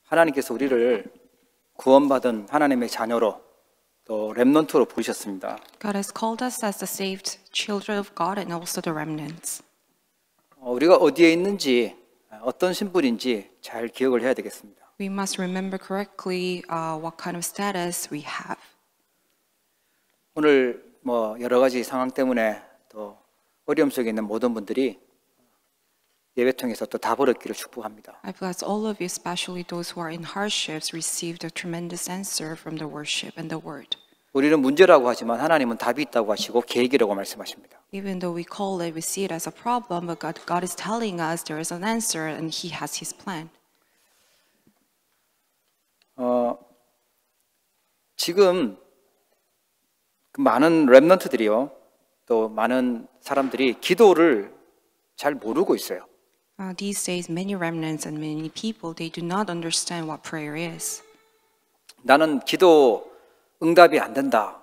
하나님께서 우리를 구원받은 하나님의 자녀로 또 렘넌트로 부르셨습니다. God has called us as the saved children of God and also the remnants. 우리가 어디에 있는지 어떤 신분인지 잘 기억을 해야 되겠습니다. We must remember correctly what kind of status we have. 오늘 여러 가지 상황 때문에 또 어려움 속에 있는 모든 분들이 예배 통해서 또 답 얻기를 축복합니다. I bless all of you, especially those who are in hardships, received a tremendous answer from the worship and the word. 우리는 문제라고 하지만 하나님은 답이 있다고 하시고 계획이라고 말씀하십니다. Even though we call it, we see it as a problem, but God is telling us there is an answer and He has His plan. 지금 많은 렘넌트들이요, 또 많은 사람들이 기도를 잘 모르고 있어요. These days, many remnants and many people, they do not understand what prayer is. 나는 기도 응답이 안 된다.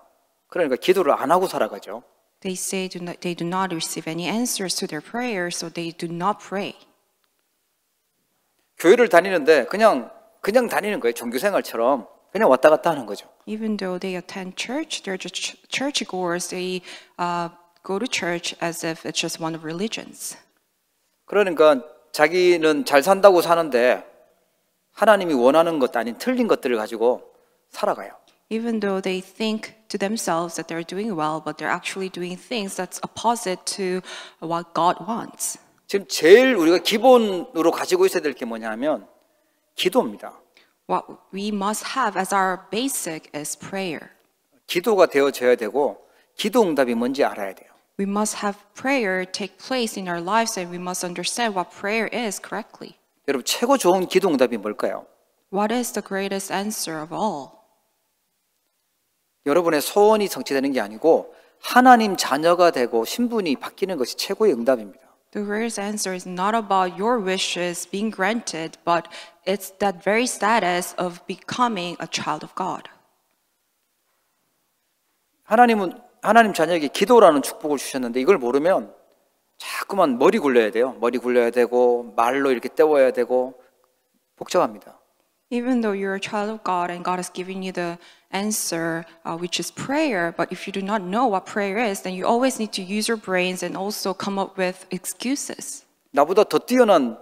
그러니까 기도를 안 하고 살아가죠. They say they do not receive any answers to their prayers, so they do not pray. 교회를 다니는데 그냥 다니는 거예요. 종교생활처럼 그냥 왔다 갔다 하는 거죠. Even though they attend church, they're just churchgoers. They go to church as if it's just one of religions. 그러니까 자기는 잘 산다고 사는데 하나님이 원하는 것 아닌 틀린 것들을 가지고 살아가요. Even though they think to themselves that they're doing well, but they're actually doing things that's opposite to what God wants. 지금 제일 우리가 기본으로 가지고 있어야 될 게 뭐냐면 기도입니다. What we must have as our basic is prayer. 기도가 되어져야 되고 기도 응답이 뭔지 알아야 돼요. We must have prayer take place in our lives and we must understand what prayer is correctly. 여러분 최고 좋은 기도 응답이 뭘까요? What is the greatest answer of all? 여러분의 소원이 성취되는 게 아니고 하나님 자녀가 되고 신분이 바뀌는 것이 최고의 응답입니다. The greatest answer is not about your wishes being granted, but it's that very status of becoming a child of God. 하나님 자녀에게 기도라는 축복을 주셨는데 이걸 모르면 자꾸만 머리 굴려야 돼요. 머리 굴려야 되고 말로 이렇게 때워야 되고 복잡합니다. Even though you're a child of God and God has given you the answer, which is prayer, but if you do not know what prayer is, then you always need to use your brains and also come up with excuses. 나보다 더 뛰어난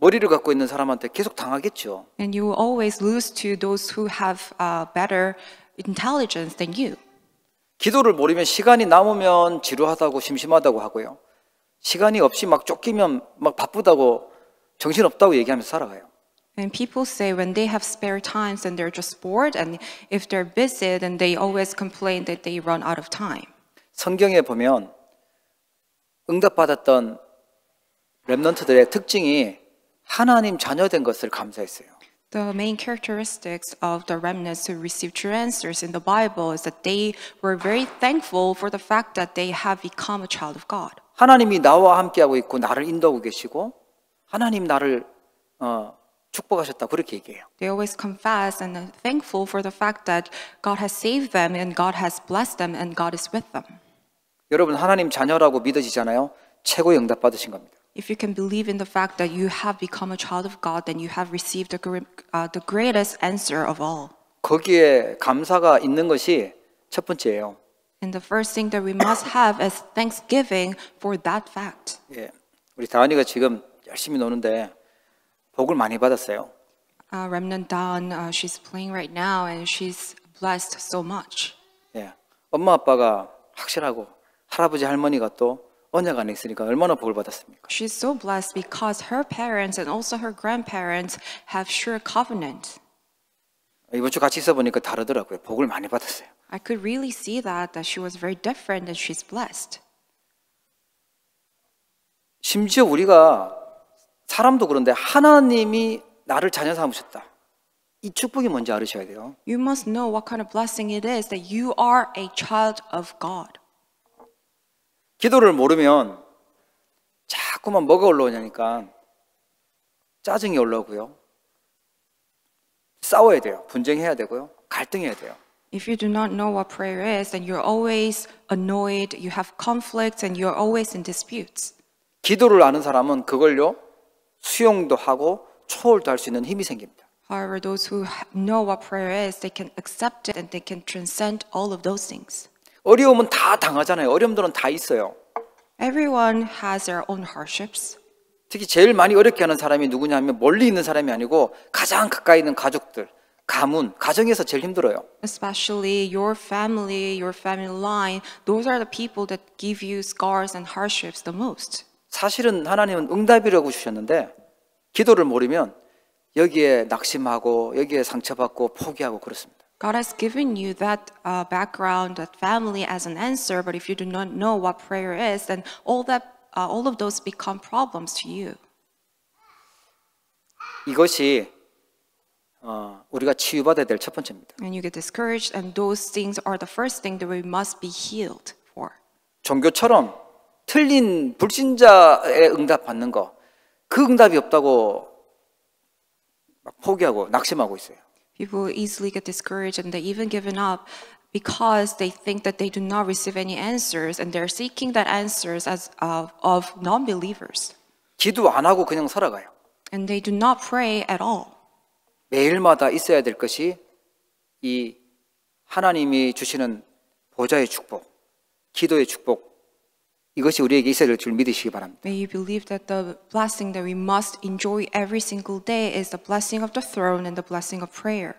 머리를 갖고 있는 사람한테 계속 당하겠죠. And you will always lose to those who have better intelligence than you. 기도를 모르면 시간이 남으면 지루하다고 심심하다고 하고요. 시간이 없이 막 쫓기면 막 바쁘다고 정신없다고 얘기하면서 살아가요. And people say when they have spare times then they're just bored, and if they're busy then they always complain that they run out of time. 성경에 보면 응답받았던 렘넌트들의 특징이 하나님 자녀된 것을 감사했어요. The main characteristics of the remnants who received true answers in the Bible is that they were very thankful for the fact that they have become a child of God. 하나님이 나와 함께하고 있고 나를 인도하고 계시고 하나님 나를 축복하셨다 그렇게 얘기해요. They always confess and are thankful for the fact that God has saved them and God has blessed them and God is with them. 여러분 하나님 자녀라고 믿어지잖아요. 최고의 응답 받으신 겁니다. If you can believe in the fact that you have become a child of God, then you have received the greatest answer of all. 거기에 감사가 있는 것이 첫 번째예요. And the first thing that we must have is thanksgiving for that fact. 예, 우리 다은이가 지금 열심히 노는데 복을 많이 받았어요. Remnant Dawn, she's playing right now and she's blessed so much. 예, 엄마 아빠가 확실하고 할아버지 할머니가 또 언약 안에 있으니까 얼마나 복을 받았습니까? She's so blessed because her parents and also her grandparents have sure covenant. 이번 주 같이 있어 보니까 다르더라고요. 복을 많이 받았어요. I could really see that she was very different and she's blessed. 심지어 우리가 사람도 그런데 하나님이 나를 자녀 삼으셨다. 이 축복이 뭔지 알으셔야 돼요. You must know what kind of blessing it is that you are a child of God. 기도를 모르면 자꾸만 뭐가 올라오냐니까 짜증이 올라오고요. 싸워야 돼요. 분쟁해야 되고요. 갈등해야 돼요. If you do not know what prayer is, then you're always annoyed, you have conflicts, and you're always in disputes. 기도를 아는 사람은 그걸요 수용도 하고 초월도 할 수 있는 힘이 생깁니다. However, those who know what prayer is, they can accept it and they can transcend all of those things. 어려움은 다 당하잖아요. 어려움들은 다 있어요. Everyone has their own hardships. 특히 제일 많이 어렵게 하는 사람이 누구냐 하면 멀리 있는 사람이 아니고 가장 가까이 있는 가족들, 가문, 가정에서 제일 힘들어요. Especially your family line, those are the people that give you scars and hardships the most. 사실은 하나님은 응답이라고 주셨는데 기도를 모르면 여기에 낙심하고 여기에 상처받고 포기하고 그렇습니다. God has given you that background, that family as an answer, but if you do not know what prayer is, then all of those become problems to you. 이것이 우리가 치유받아야 될 첫 번째입니다. And you get discouraged, and those things are the first thing that we must be healed for. 종교처럼 틀린 불신자의 응답 받는 거, 그 응답이 없다고 막 포기하고 낙심하고 있어요. People easily get discouraged and they even given up because they think that they do not receive any answers and they're seeking that answers as of non-believers. 기도 안 하고 그냥 살아가요. And they do not pray at all. 매일마다 있어야 될 것이 이 하나님이 주시는 보좌의 축복, 기도의 축복, 이것이 우리에게 있어야 될 줄 믿으시기 바랍니다. May you believe that the blessing that we must enjoy every single day is the blessing of the throne and the blessing of prayer.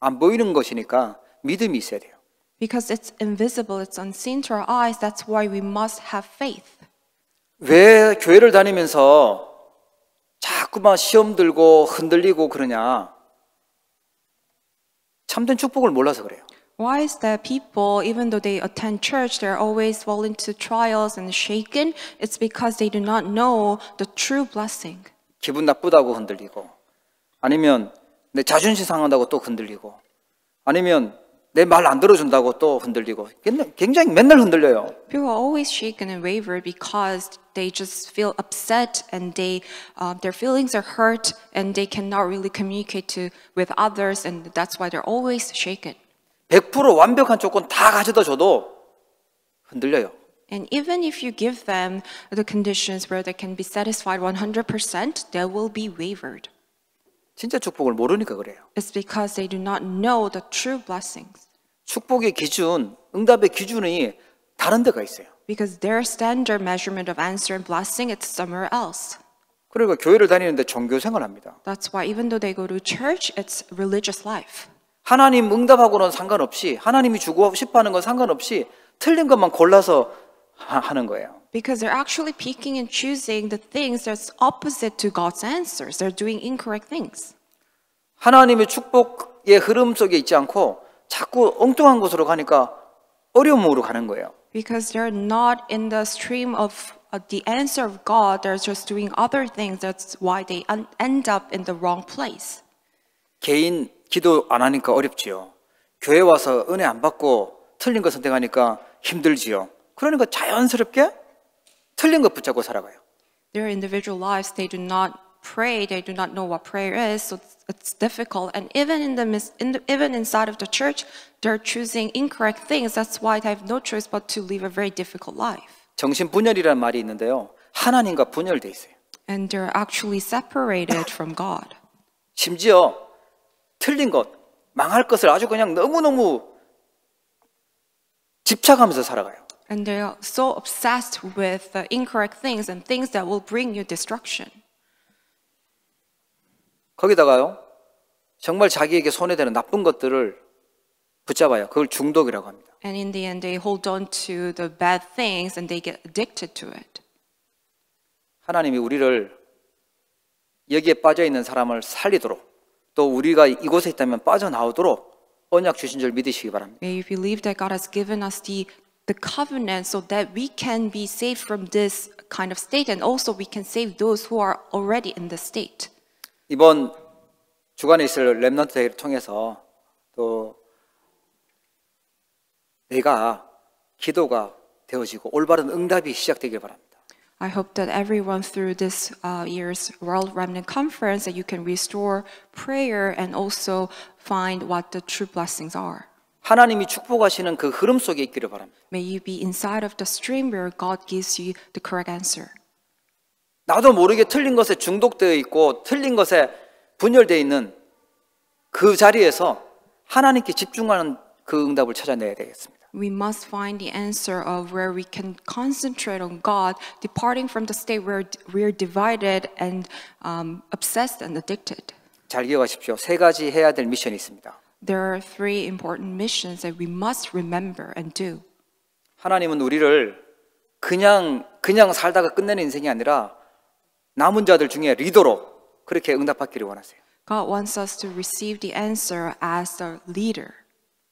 안 보이는 것이니까 믿음이 있어야 돼요. Because it's invisible, it's unseen to our eyes, that's why we must have faith. 왜 교회를 다니면서 자꾸만 시험 들고 흔들리고 그러냐? 참된 축복을 몰라서 그래요. Why is that people, even though they attend church, they're always fall into trials and shaken? It's because they do not know the true blessing. 기분 나쁘다고 흔들리고, 아니면 내 자존심 상한다고 또 흔들리고, 아니면 내 말 안 들어준다고 또 흔들리고, 굉장히 맨날 흔들려요. People are always shaken and wavered because they just feel upset and their feelings are hurt and they cannot really communicate with others, and that's why they're always shaken. 100% 완벽한 조건 다 가져다 줘도 흔들려요. And even if you give them the conditions where they can be satisfied 100%, they will be wavered. 진짜 축복을 모르니까 그래요. It's because they do not know the true blessings. 축복의 기준, 응답의 기준이 다른 데가 있어요. Because their standard measurement of answer and blessing, it's somewhere else. 그러니까 교회를 다니는데 종교 생활합니다. That's why even though they go to church, it's religious life. 하나님 응답하고는 상관없이, 하나님이 주고 싶어하는 건 상관없이 틀린 것만 골라서 하는 거예요. Because they're actually picking and choosing the things that's opposite to God's answers. They're doing incorrect things. 하나님의 축복의 흐름 속에 있지 않고 자꾸 엉뚱한 곳으로 가니까 어려움으로 가는 거예요. Because they're not in the stream of the answer of God, they're just doing other things. That's why they end up in the wrong place. 개인 기도 안 하니까 어렵지요. 교회 와서 은혜 안 받고 틀린 거 선택하니까 힘들지요. 그러니까 자연스럽게 틀린 것 붙잡고 살아가요. Their individual lives, they do not pray, they do not know what prayer is, so it's difficult. And even even inside of the church, they're choosing incorrect things. That's why they have no choice but to live a very difficult life. 정신 분열이라는 말이 있는데요. 하나님과 분열돼 있어요. And they're actually separated from God. 심지어 틀린 것, 망할 것을 아주 그냥 너무너무 집착하면서 살아가요. And they're so obsessed with the incorrect things and things that will bring you destruction. 거기다가요, 정말 자기에게 손해되는 나쁜 것들을 붙잡아요. 그걸 중독이라고 합니다. And in the end, they hold on to the bad things and they get addicted to it. 하나님이 우리를 여기에 빠져 있는 사람을 살리도록, 또 우리가 이곳에 있다면 빠져나오도록 언약 주신 줄 믿으시기 바랍니다. May you believe that God has given us the covenant so that we can be saved from this kind of state, and also we can save those who are already in the state. 이번 주간에 있을 렘넌트 대회를 통해서 또 내가 기도가 되어지고 올바른 응답이 시작되길 바랍니다. I hope that everyone through this year's World Remnant Conference that you can restore prayer and also find what the true blessings are. 하나님이 축복하시는 그 흐름 속에 있기를 바랍니다. May you be inside of the stream where God gives you the correct answer. 나도 모르게 틀린 것에 중독되어 있고 틀린 것에 분열되어 있는 그 자리에서 하나님께 집중하는 그 응답을 찾아내야 되겠습니다. We must find the answer of where we can concentrate on God, departing from the state where we're divided and obsessed and addicted. 잘 기억하십시오. 세 가지 해야 될 미션이 있습니다. There are three important missions that we must remember and do. 하나님은 우리를 그냥 살다가 끝내는 인생이 아니라 남은 자들 중에 리더로 그렇게 응답받기를 원하세요. God wants us to receive the answer as a leader.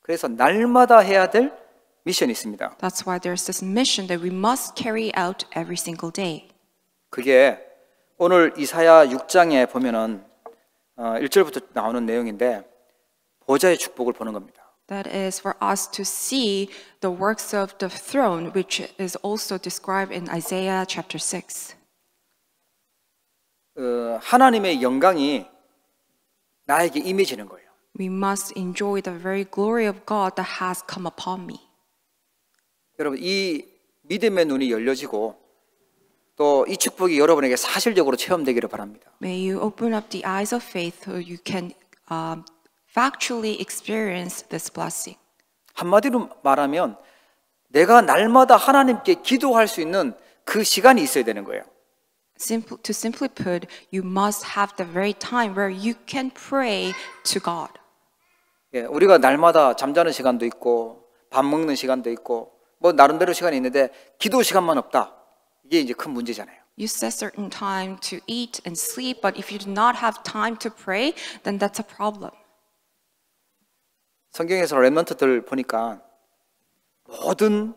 그래서 날마다 해야 될 미션이 있습니다. That's why there's this mission that we must carry out every single day. 그게 오늘 이사야 6장에 보면은 1절부터 나오는 내용인데 보좌의 축복을 보는 겁니다. That is for us to see the works of the throne, which is also described in Isaiah chapter 6. 하나님의 영광이 나에게 임해지는 거예요. We must enjoy the very glory of God that has come upon me. 여러분 이 믿음의 눈이 열려지고 또 이 축복이 여러분에게 사실적으로 체험되기를 바랍니다. May you open up the eyes of faith so you can factually experience this blessing. 한마디로 말하면 내가 날마다 하나님께 기도할 수 있는 그 시간이 있어야 되는 거예요. To simply put, you must have the very time where you can pray to God. 예, 우리가 날마다 잠자는 시간도 있고 밥 먹는 시간도 있고 뭐 나름대로 시간이 있는데 기도 시간만 없다. 이게 이제 큰 문제잖아요. You set certain time to eat and sleep, but if you do not have time to pray, then that's a problem. 성경에서 렘넌트들 보니까 모든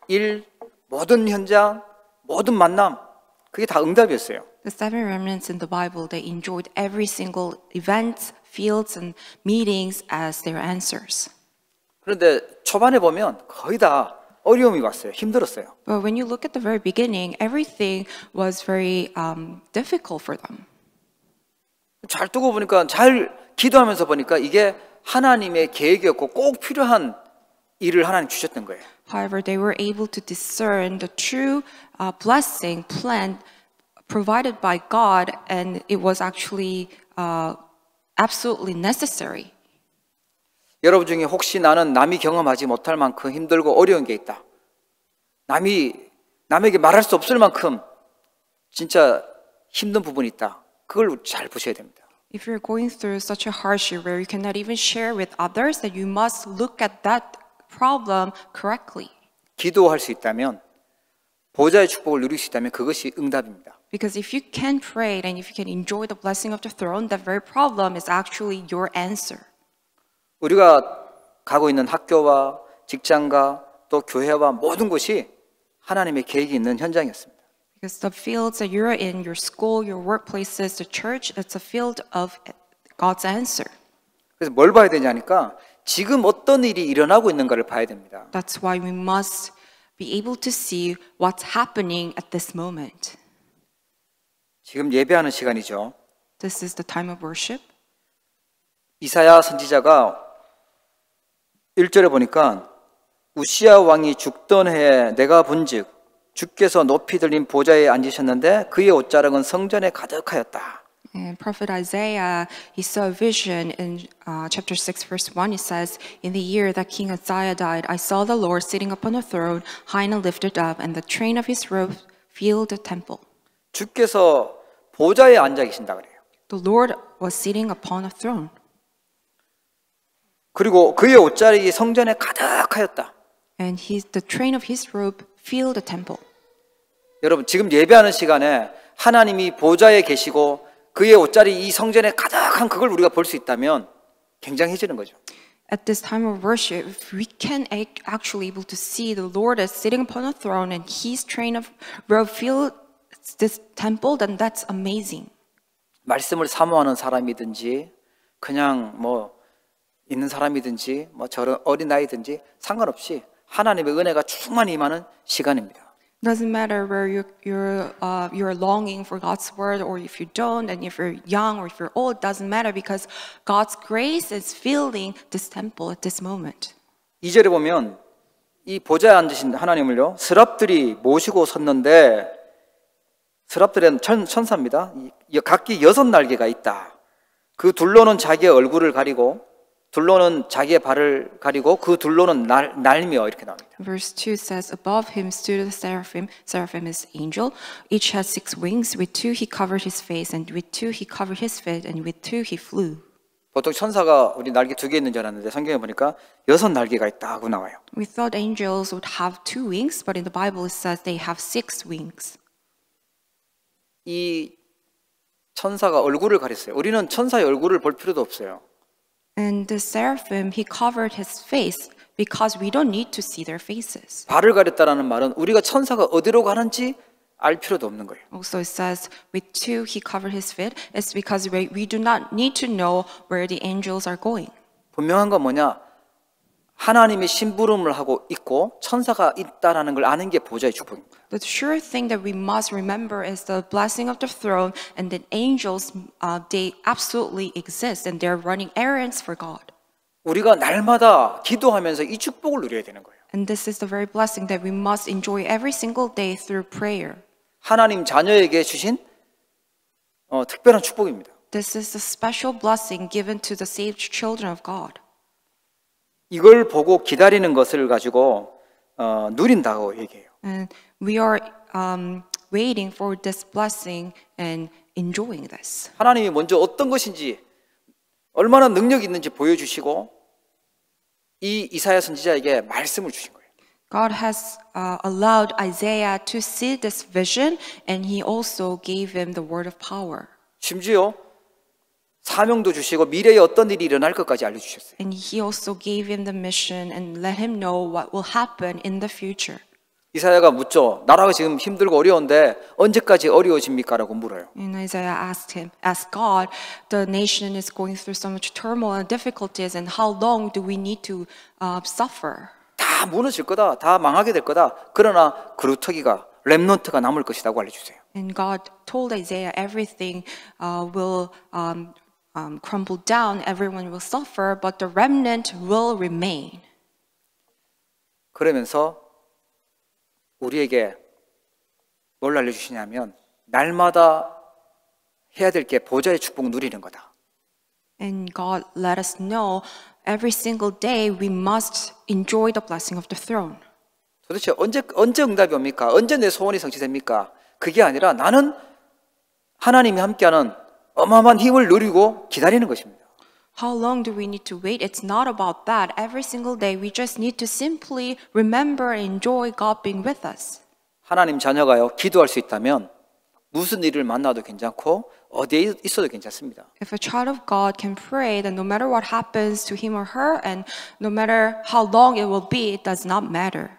일, 모든 현장, 모든 만남 그게 다 응답이었어요. The seven remnants in the Bible, they enjoyed every single event, fields, and meetings as their answers. 그런데 초반에 보면 거의 다 어려움이 왔어요. 힘들었어요. But when you look at the very beginning, everything was very difficult for them. 잘 두고 보니까 잘 기도하면서 보니까 이게 하나님의 계획이었고 꼭 필요한 일을 하나님 주셨던 거예요. However, they were able to discern the true blessing plan provided by God, and it was actually absolutely necessary. 여러분 중에 혹시 나는 남이 경험하지 못할 만큼 힘들고 어려운 게 있다. 남에게 말할 수 없을 만큼 진짜 힘든 부분이 있다. 그걸 잘 보셔야 됩니다. If you're going through such a hardship where you cannot even share with others, then you must look at that problem correctly. 기도할 수 있다면 보좌의 축복을 누릴 수 있다면 그것이 응답입니다. Because if you can pray and if you can enjoy the blessing of the throne, that very problem is actually your answer. 우리가 가고 있는 학교와 직장과 또 교회와 모든 곳이 하나님의 계획이 있는 현장이었습니다. Because the fields that you're in, your school, your workplaces, the church, it's a field of God's answer. 그래서 뭘 봐야 되냐니까 지금 어떤 일이 일어나고 있는가를 봐야 됩니다. That's why we must be able to see what's happening at this moment. 지금 예배하는 시간이죠. This is the time of worship. 이사야 선지자가 1절에 보니까 우시야 왕이 죽던 해에 내가 본즉 주께서 높이 들린 보좌에 앉으셨는데 그의 옷자락은 성전에 가득하였다. And Prophet Isaiah, he saw a vision in chapter 6, verse 1. It says, in the year that King Uzziah died, I saw the Lord sitting upon a throne, high and lifted up, and the train of his robe filled the temple. 주께서 보좌에 앉아 계신다 그래요. The Lord was sitting upon a throne. 그리고 그의 옷자락이 성전에 가득하였다. And the train of his robe filled the temple. 여러분 지금 예배하는 시간에 하나님이 보좌에 계시고 그의 옷자리 이 성전에 가득한 그걸 우리가 볼 수 있다면 굉장해지는 거죠. At this time of worship, if we can actually able to see the Lord is sitting upon a throne and his train of robe filled this temple, then that's amazing. 말씀을 사모하는 사람이든지 그냥 뭐 있는 사람이든지 뭐 저런 어린아이든지 상관없이 하나님의 은혜가 충만히 임하는 시간입니다. Doesn't matter where you're longing for God's word, or if you don't, and if you're young or if you're old, doesn't matter because God's grace is filling this temple at this moment. 2절에 보면 이 보좌에 앉으신 하나님을요, 스랍들이 모시고 섰는데 스랍들은 천사입니다. 각기 6날개가 있다. 그 둘로는 자기의 얼굴을 가리고 둘로는 자기의 발을 가리고 그 둘로는 날며 이렇게 나옵니다. Verse 2 says, Above him stood the seraphim. Seraphim is angel. Each has 6 wings. With 2 he covered his face, and with 2 he covered his feet, and with 2 he flew. 보통 천사가 우리 날개 2개 있는 줄 알았는데 성경에 보니까 6날개가 있다고 나와요. We thought angels would have 2 wings, but in the Bible it says they have 6 wings. 이 천사가 얼굴을 가렸어요. 우리는 천사의 얼굴을 볼 필요도 없어요. And the seraphim, he covered his face because we don't need to see their faces. 발을 가렸다라는 말은 우리가 천사가 어디로 가는지 알 필요도 없는 거예요. Also it says, with 2 he covered his feet. It's because we do not need to know where the angels are going. 분명한 건 뭐냐? 하나님이 심부름을 하고 있고 천사가 있다라는 걸 아는 게 보좌의 축복입니다. The sure thing that we must remember is the blessing of the throne, and that angels, they absolutely exist, and they're running errands for God. 우리가 날마다 기도하면서 이 축복을 누려야 되는 거예요. And this is the very blessing that we must enjoy every single day through prayer. 하나님 자녀에게 주신 특별한 축복입니다. This is a special blessing given to the saved children of God. 이걸 보고 기다리는 것을 가지고 누린다고 얘기해요. And we are waiting for this blessing and enjoying this. 하나님이 먼저 어떤 것인지 얼마나 능력이 있는지 보여주시고 이 이사야 선지자에게 말씀을 주신 거예요. God has allowed Isaiah to see this vision, and he also gave him the word of power. 심지어 사명도 주시고 미래에 어떤 일이 일어날 것까지 알려주셨어요. And he also gave him the mission and let him know what will happen in the future. 이사야가 묻죠. 나라가 지금 힘들고 어려운데 언제까지 어려워집니까? 라고 물어요. And Isaiah asked God, the nation is going through so much turmoil and difficulties, and how long do we need to suffer? 다 무너질 거다. 다 망하게 될 거다. 그러나 그루터기가 렘넌트가 남을 것이라고 알려주세요. And God told Isaiah everything will crumble down, everyone will suffer, but the remnant will remain. 그러면서 우리에게 뭘 알려주시냐면 날마다 해야 될 게 보좌의 축복 누리는 거다. And God let us know every single day we must enjoy the blessing of the throne. 도대체 언제 응답이 옵니까? 언제 내 소원이 성취됩니까? 그게 아니라 나는 하나님이 함께하는 어마어마한 힘을 누리고 기다리는 것입니다. How long do we need to wait? It's not about that. Every single day we just need to simply remember and enjoy God being with us. 하나님 자녀가요, 기도할 수 있다면 무슨 일을 만나도 괜찮고 어디에 있어도 괜찮습니다. If a child of God can pray, then no matter what happens to him or her, and no matter how long it will be, it does not matter.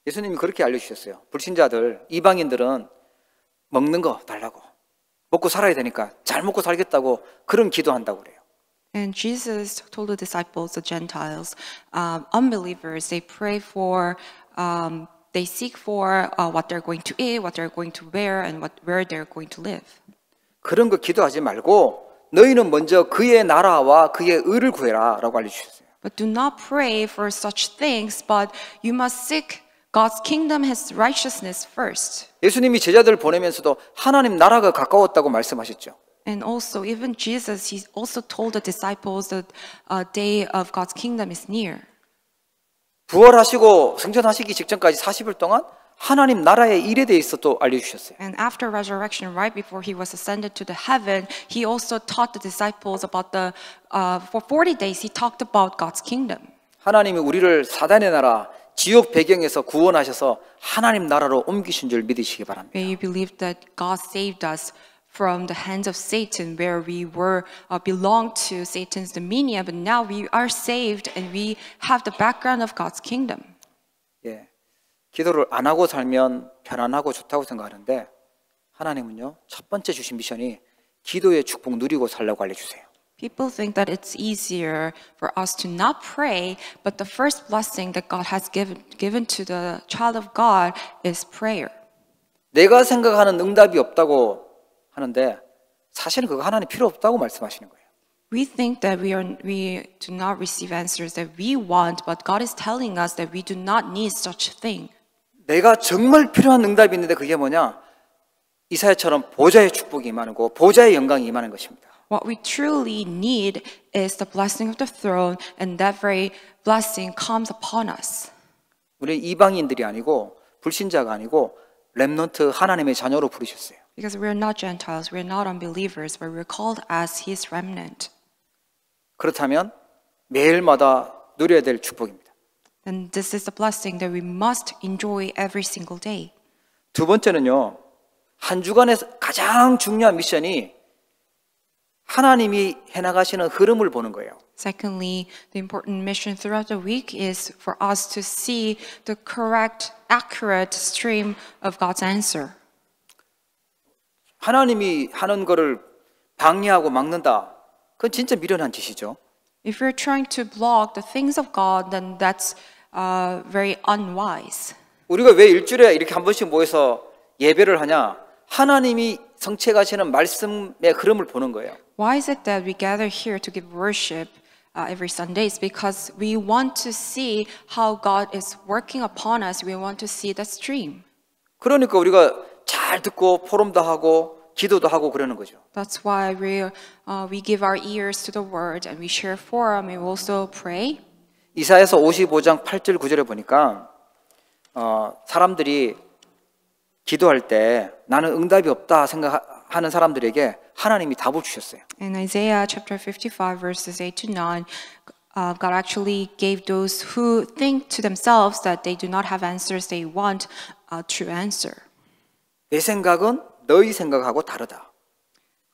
예수님이 그렇게 알려주셨어요. 불신자들, 이방인들은 먹는 거 달라고. 먹고 살아야 되니까 잘 먹고 살겠다고 그런 기도한다고 그래요. And Jesus told the disciples, the Gentiles, unbelievers, they pray for, they seek for what they're going to eat, what they're going to wear, and where they're going to live. 그런 거 기도하지 말고 너희는 먼저 그의 나라와 그의 의를 구해라라고 알려주셨어요. But do not pray for such things, but you must seek God's kingdom, His righteousness first. 예수님이 제자들을 보내면서도 하나님 나라가 가까웠다고 말씀하셨죠. And also, even Jesus, He also told the disciples that a day of God's kingdom is near. 부활하시고 승천하시기 직전까지 40일 동안 하나님 나라의 일에 대해서 또 알려주셨어요. And after resurrection, right before He was ascended to the heaven, He also taught the disciples about for 40 days, He talked about God's kingdom. 하나님이 우리를 사단의 나라, 지옥 배경에서 구원하셔서 하나님 나라로 옮기신 줄 믿으시기 바랍니다. May you believe that God saved us from the hands of Satan, where we were belonged to Satan's dominion, but now we are saved and we have the background of God's kingdom. 예, 기도를 안 하고 살면 편안하고 좋다고 생각하는데 하나님은요, 첫 번째 주신 미션이 기도의 축복 누리고 살라고 알려주세요. People think that it's easier for us to not pray, but the first blessing that God has given to the child of God is prayer. 내가 생각하는 응답이 없다고 하는데 사실은 그거 하나님 필요 없다고 말씀하시는 거예요. We think that we do not receive answers that we want, but God is telling us that we do not need such thing. 내가 정말 필요한 응답이 있는데 그게 뭐냐? 이사야처럼 보좌의 축복이 임하고 보좌의 영광이 임하는 것입니다. What we truly need is the blessing of the throne, and that very blessing comes upon us. 우리는 이방인들이 아니고 불신자가 아니고 렘넌트 하나님의 자녀로 부르셨어요. Because we're not Gentiles, we're not unbelievers, but we're called as His remnant. 그렇다면 매일마다 누려야 될 축복입니다. And this is the blessing that we must enjoy every single day. 두 번째는요, 한 주간에서 가장 중요한 미션이 하나님이 해나가시는 흐름을 보는 거예요. Secondly, the important mission throughout the week is for us to see the correct, accurate stream of God's answer. 하나님이 하는 거를 방해하고 막는다. 그건 진짜 미련한 짓이죠. If you're trying to block the things of God, then that's very unwise. 우리가 왜 일주일에 이렇게 한 번씩 모여서 예배를 하냐? 하나님이 성취하시는 말씀의 흐름을 보는 거예요. Why is it that we gather here to give worship every Sunday? It's because we want to see how God is working upon us. We want to see the stream. 그러니까 우리가 잘 듣고 포럼도 하고 기도도 하고 그러는 거죠. That's why we give our ears to the word and we share forum and we also pray. 이사야서 55장 8절 9절에 보니까 사람들이 기도할 때 나는 응답이 없다 생각하는 사람들에게 하나님이 답을 주셨어요. In Isaiah chapter 55 verses 8 to 9, God actually gave those who think to themselves that they do not have answers they want a true answer. 내 생각은 너희 생각하고 다르다.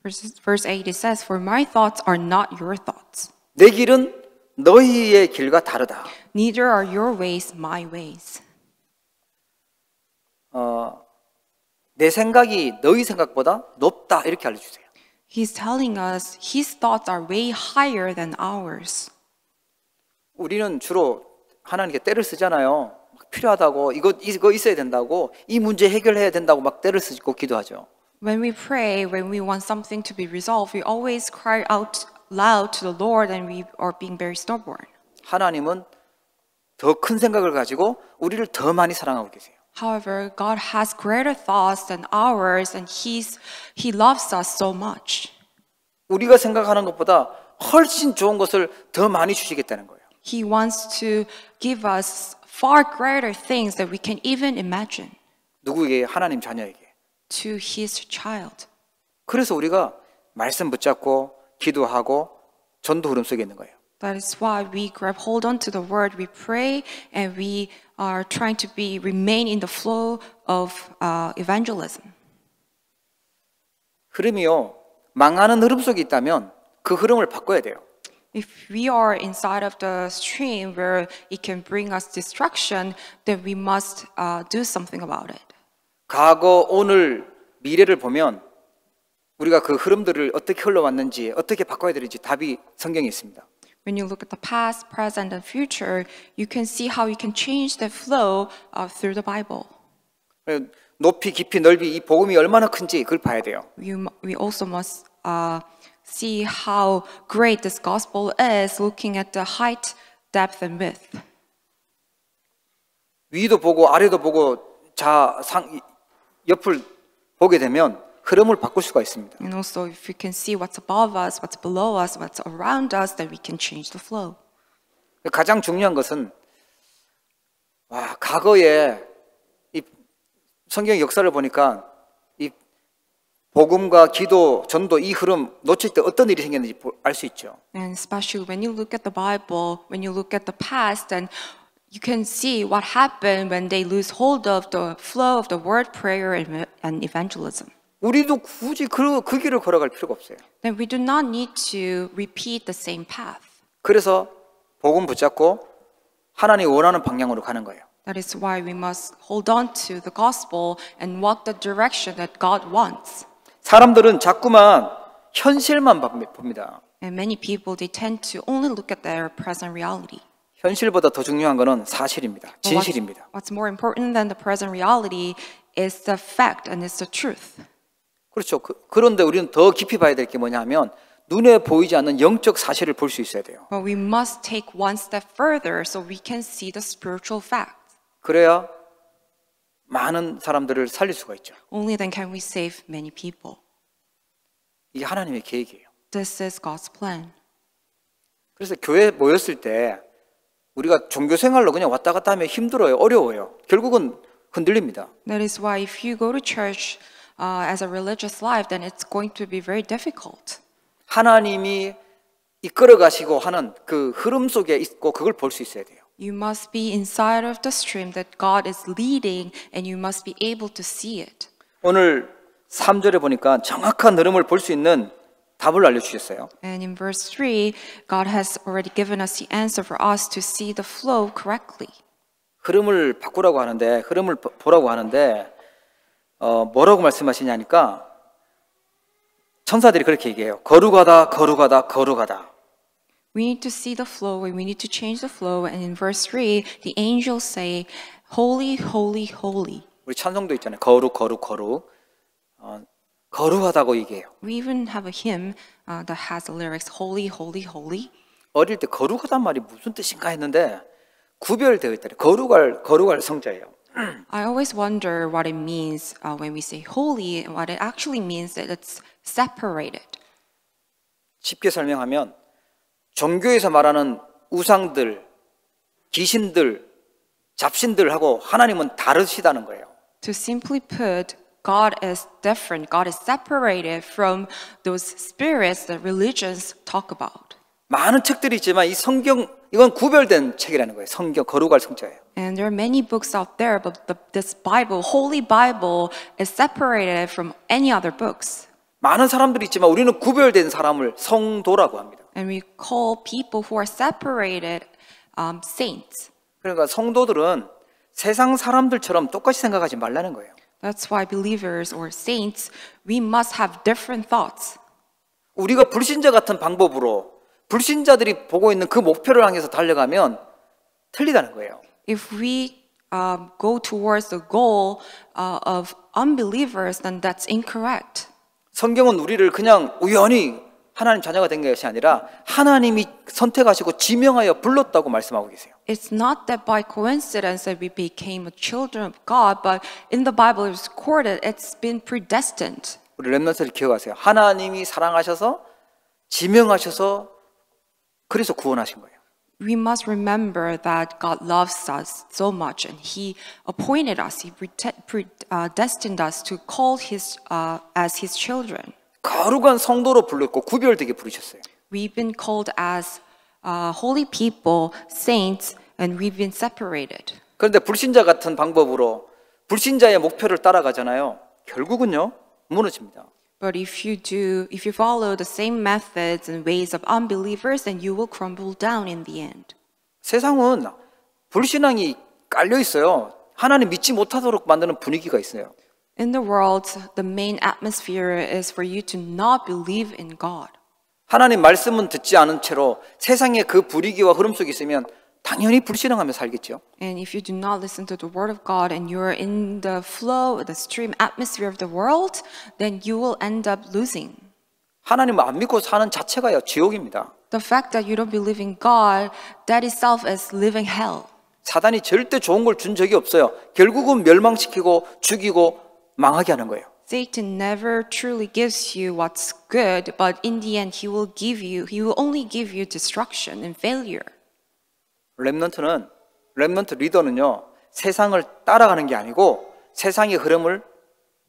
Verse 8 it says, For my thoughts are not your thoughts. 내 길은 너희의 길과 다르다. Neither are your ways my ways. 내 생각이 너희 생각보다 높다 이렇게 알려주세요. He's telling us his thoughts are way higher than ours. 우리는 주로 하나님께 때를 쓰잖아요. 필요하다고 이거 있어야 된다고 이 문제 해결해야 된다고 막 때를 쓰고 기도하죠. When we pray, when we want something to be resolved, we always cry out loud to the Lord and we are being very stubborn. 하나님은 더 큰 생각을 가지고 우리를 더 많이 사랑하고 계세요. However, God has greater thoughts than ours and He loves us so much. 우리가 생각하는 것보다 훨씬 좋은 것을 더 많이 주시겠다는 거예요. He wants to give us far greater things that we can even imagine 누구에게? 하나님 자녀에게. to His child. 그래서 우리가 말씀 붙잡고 기도하고 전도 흐름 속에 있는 거예요. That is why we grab hold on to the word, we pray, and we are trying to remain in the flow of evangelism. 흐름이요. 망하는 흐름 속에 있다면 그 흐름을 바꿔야 돼요. If we are inside of the stream where it can bring us destruction, then we must do something about it. 과거, 오늘, 미래를 보면 우리가 그 흐름들을 어떻게 흘러왔는지 어떻게 바꿔야 되는지 답이 성경에 있습니다. When you look at the past, present, and future, you can see how you can change the flow through the Bible. 높이, 깊이, 넓이 이 복음이 얼마나 큰지 그걸 봐야 돼요. We also must see how great this gospel is, looking at the height, depth, and width. 위도 보고 아래도 보고 옆을 보게 되면 흐름을 바꿀 수가 있습니다. And also, if we can see what's above us, what's below us, what's around us, then we can change the flow. 가장 중요한 것은 과거에 이 성경 역사를 보니까 이 복음과 기도, 전도 이 흐름 놓칠 때 어떤 일이 생겼는지 알 수 있죠. And especially when you look at the Bible, when you look at the past, then you can see what happened when they lose hold of the flow of the word, prayer, and evangelism. 우리도 굳이 그 길을 걸어갈 필요가 없어요. Then we do not need to repeat the same path. 그래서 복음 붙잡고 하나님이 원하는 방향으로 가는 거예요. That is why we must hold on to the gospel and walk the direction that God wants. 사람들은 자꾸만 현실만 봅니다. And many people, they tend to only look at their present reality. 현실보다 더 중요한 것은 사실입니다. 진실입니다. What's more important than the present reality is the fact and it's the truth. 그렇죠. 그런데 우리는 더 깊이 봐야 될 게 뭐냐 하면 눈에 보이지 않는 영적 사실을 볼 수 있어야 돼요. But we must take one step further so we can see the spiritual fact. 그래야 많은 사람들을 살릴 수가 있죠. Only then can we save many people. 이게 하나님의 계획이에요. This is God's plan. 그래서 교회에 모였을 때 우리가 종교 생활로 그냥 왔다 갔다 하면 힘들어요. 어려워요. 결국은 흔들립니다. That is why if you go to church as a religious life, then it's going to be very difficult. 하나님이 이끌어 가시고 하는 그 흐름 속에 있고 그걸 볼 수 있어야 돼요. You must be inside of the stream that God is leading, and you must be able to see it. 오늘 3절에 보니까 정확한 흐름을 볼 수 있는 답을 알려주셨어요. And in verse 3, God has already given us the answer for us to see the flow correctly. 흐름을 바꾸라고 하는데, 흐름을 보라고 하는데 뭐라고 말씀하시냐니까 천사들이 그렇게 얘기해요. 거룩하다, 거룩하다, 거룩하다. We need to see the flow and we need to change the flow. And in verse 3, the angels say, Holy, holy, holy. 우리 찬송도 있잖아요. 거룩, 거룩, 거룩. 거룩하다고 얘기해요. We even have a hymn that has the lyrics, Holy, holy, holy. 어릴 때 거룩하단 말이 무슨 뜻인가 했는데 구별되어 있더래요. 거룩할 성자예요. I always wonder what it means when we say holy, and what it actually means that it's separated. 쉽게 설명하면 종교에서 말하는 우상들, 귀신들, 잡신들하고 하나님은 다르시다는 거예요. To simply put, God is different. God is separated from those spirits that religions talk about. 많은 책들이 있지만 이 성경 이건 구별된 책이라는 거예요. 성경 거룩할 성자예요. And there are many books out there, but this Bible, Holy Bible, is separated from any other books. 많은 사람들이 있지만 우리는 구별된 사람을 성도라고 합니다. And we call people who are separated saints. 그러니까 성도들은 세상 사람들처럼 똑같이 생각하지 말라는 거예요. That's why believers or saints, we must have different thoughts. 우리가 불신자 같은 방법으로 불신자들이 보고 있는 그 목표를 향해서 달려가면 틀리다는 거예요. If we go towards the goal of unbelievers, then that's incorrect. 성경은 우리를 그냥 우연히 하나님 자녀가 된 것이 아니라 하나님이 선택하시고 지명하여 불렀다고 말씀하고 계세요. It's not that by coincidence that we became a children of God, but in the Bible it's recorded it's been predestined. 우리 렘넌트를 기억하세요. 하나님이 사랑하셔서 지명하셔서 그래서 구원하신 거예요. We must remember that God loves us so much, and He appointed us. He predestined us to call as His children. 거룩한 성도로 불렀고 구별되게 부르셨어요. We've been called as holy people, saints, and we've been separated. 그런데 불신자 같은 방법으로 불신자의 목표를 따라가잖아요. 결국은요 무너집니다. But if you follow the same methods and ways of unbelievers, then you will crumble down in the end. 세상은 불신앙이 깔려 있어요. 하나님 믿지 못하도록 만드는 분위기가 있어요. In the world, the main atmosphere is for you to not believe in God. 하나님 말씀은 듣지 않은 채로 세상의 그 분위기와 흐름 속에 있으면 당연히 불신앙하며 살겠죠. And if you do not listen to the word of God and you're in the flow, the stream atmosphere of the world, then you will end up losing. 하나님을 안 믿고 사는 자체가요 지옥입니다. The fact that you don't believe in God, that itself is living hell. 사단이 절대 좋은 걸 준 적이 없어요. 결국은 멸망시키고 죽이고 망하게 하는 거예요. Satan never truly gives you what's good, but in the end he will only give you destruction and failure. 렘넌트 리더는요 세상을 따라가는 게 아니고 세상의 흐름을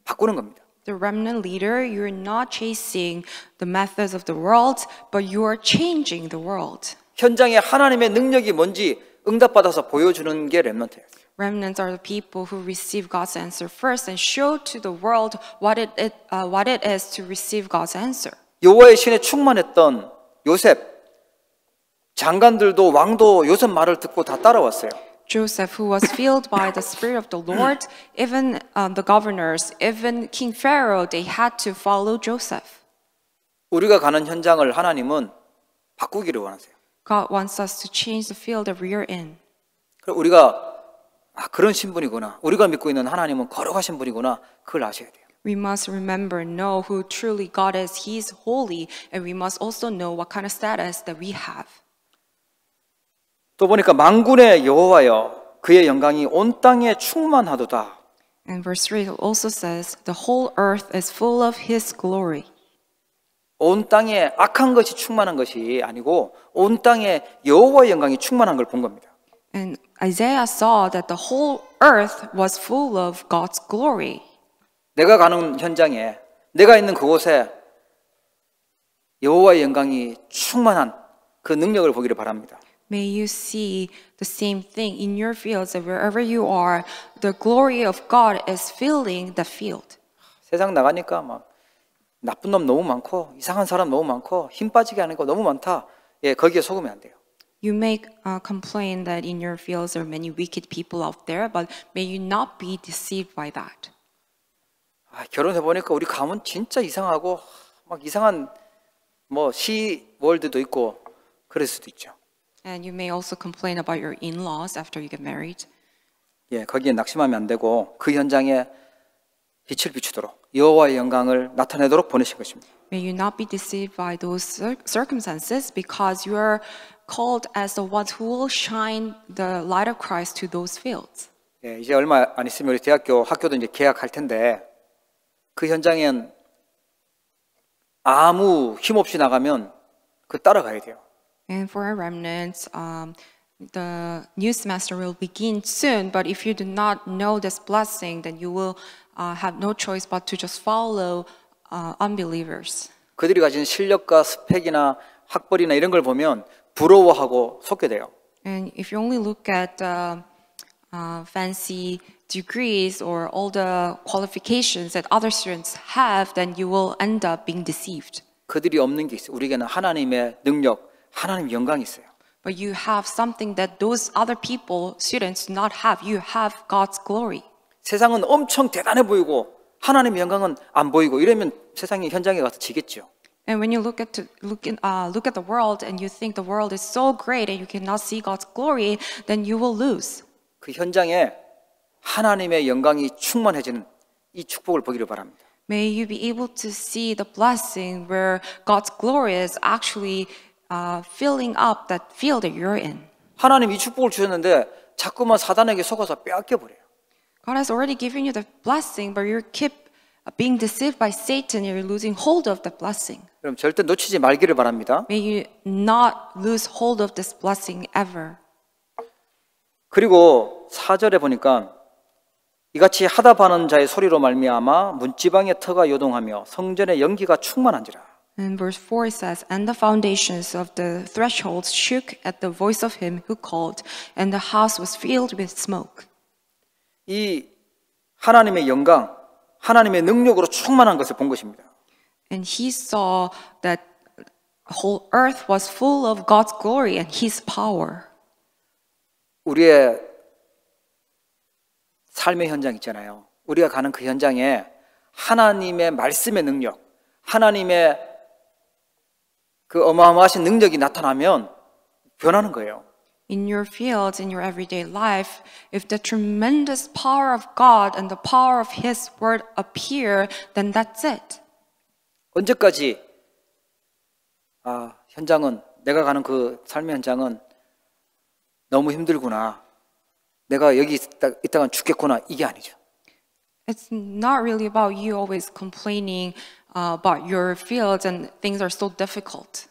바꾸는 겁니다. The remnant leader, you're not chasing the methods of the world, but you are changing the world. 현장에 하나님의 능력이 뭔지 응답받아서 보여주는 게 렘넌트예요. Remnants are the people who receive God's answer first and show to the world what it is to receive God's answer. 여호와의 신에 충만했던 요셉 장관들도 왕도 요셉 말을 듣고 다 따라왔어요. Joseph, who was filled by the Spirit of the Lord, even the governors, even King Pharaoh, they had to follow Joseph. 우리가 가는 현장을 하나님은 바꾸기를 원하세요. God wants us to change the field that we are in. 우리가 그런 신분이구나. 우리가 믿고 있는 하나님은 거룩하신 분이구나. 그걸 아셔야 돼요. We must remember, know who truly God is. He is holy, and we must also know what kind of status that we have. 또 보니까 만군의 여호와여 그의 영광이 온 땅에 충만하도다. And verse 3 also says, the whole earth is full of his glory. 온 땅에 악한 것이 충만한 것이 아니고 온 땅에 여호와의 영광이 충만한 걸 본 겁니다. And Isaiah saw that the whole earth was full of God's glory. 내가 가는 현장에 내가 있는 그곳에 여호와의 영광이 충만한 그 능력을 보기를 바랍니다. May you see the same thing in your fields, that wherever you are, the glory of God is filling the field. 세상 나가니까 막 나쁜 놈 너무 많고 이상한 사람 너무 많고 힘 빠지게 하는 거 너무 많다. 예, 거기에 속으면 안 돼요. You may complain that in your fields there are many wicked people out there, but may you not be deceived by that. 결혼해 보니까 우리 가문 진짜 이상하고 막 이상한 뭐 시월드도 있고 그럴 수도 있죠. And you may also complain about your in-laws after you get married. 예, 거기에 낙심하면 안 되고 그 현장에 빛을 비추도록 여호와의 영광을 나타내도록 보내신 것입니다. May you not be deceived by those circumstances, because you are called as the ones who will shine the light of Christ to those fields. 예, 이제 얼마 안 있으면 우리 대학교 학교도 이제 개학할 텐데 그 현장엔 아무 힘 없이 나가면 그 따라가야 돼요. And for our remnants, the new semester will begin soon, but if you do not know this blessing, then you will have no choice but to just follow unbelievers. 그들이 가진 실력과 스펙이나 학벌이나 이런 걸 보면 부러워하고 속게 돼요. And if you only look at fancy degrees or all the qualifications that other students have, then you will end up being deceived. 그들이 없는 게 있어요. 우리에게는 하나님의 능력, 하나님의 영광이 있어요. But you have something that those other people, students, do not have. You have God's glory. 세상은 엄청 대단해 보이고 하나님의 영광은 안 보이고 이러면 세상의 현장에 가서 지겠죠. And when you look at the world and you think the world is so great and you cannot see God's glory, then you will lose. 그 현장에 하나님의 영광이 충만해지는 이 축복을 보기를 바랍니다. May you be able to see the blessing where God's glory is actually filling up that field that you're in. 하나님 이 축복을 주셨는데 자꾸만 사단에게 속아서 빼앗겨 버려요. God has already given you the blessing, but you keep being deceived by Satan. You're losing hold of the blessing. 그럼 절대 놓치지 말기를 바랍니다. May you not lose hold of this blessing ever. 그리고 4절에 보니까 이같이 하답하는 자의 소리로 말미암아 문지방의 터가 요동하며 성전의 연기가 충만한지라. And verse 4 says, and the foundations of the thresholds shook at the voice of him who called, and the house was filled with smoke. 이 하나님의 영광, 하나님의 능력으로 충만한 것을 본 것입니다. And he saw that whole earth was full of God's glory and his power. 우리의 삶의 현장 있잖아요. 우리가 가는 그 현장에 하나님의 말씀의 능력, 하나님의 그 어마어마하신 능력이 나타나면 변하는 거예요. In your fields, in your everyday life, if the tremendous power of God and the power of his word appear, then that's it. 언제까지 현장은 내가 가는 그 삶의 현장은 너무 힘들구나. 내가 여기 있다가 죽겠구나. 이게 아니죠. It's not really about you always complaining about your fields and things are so difficult.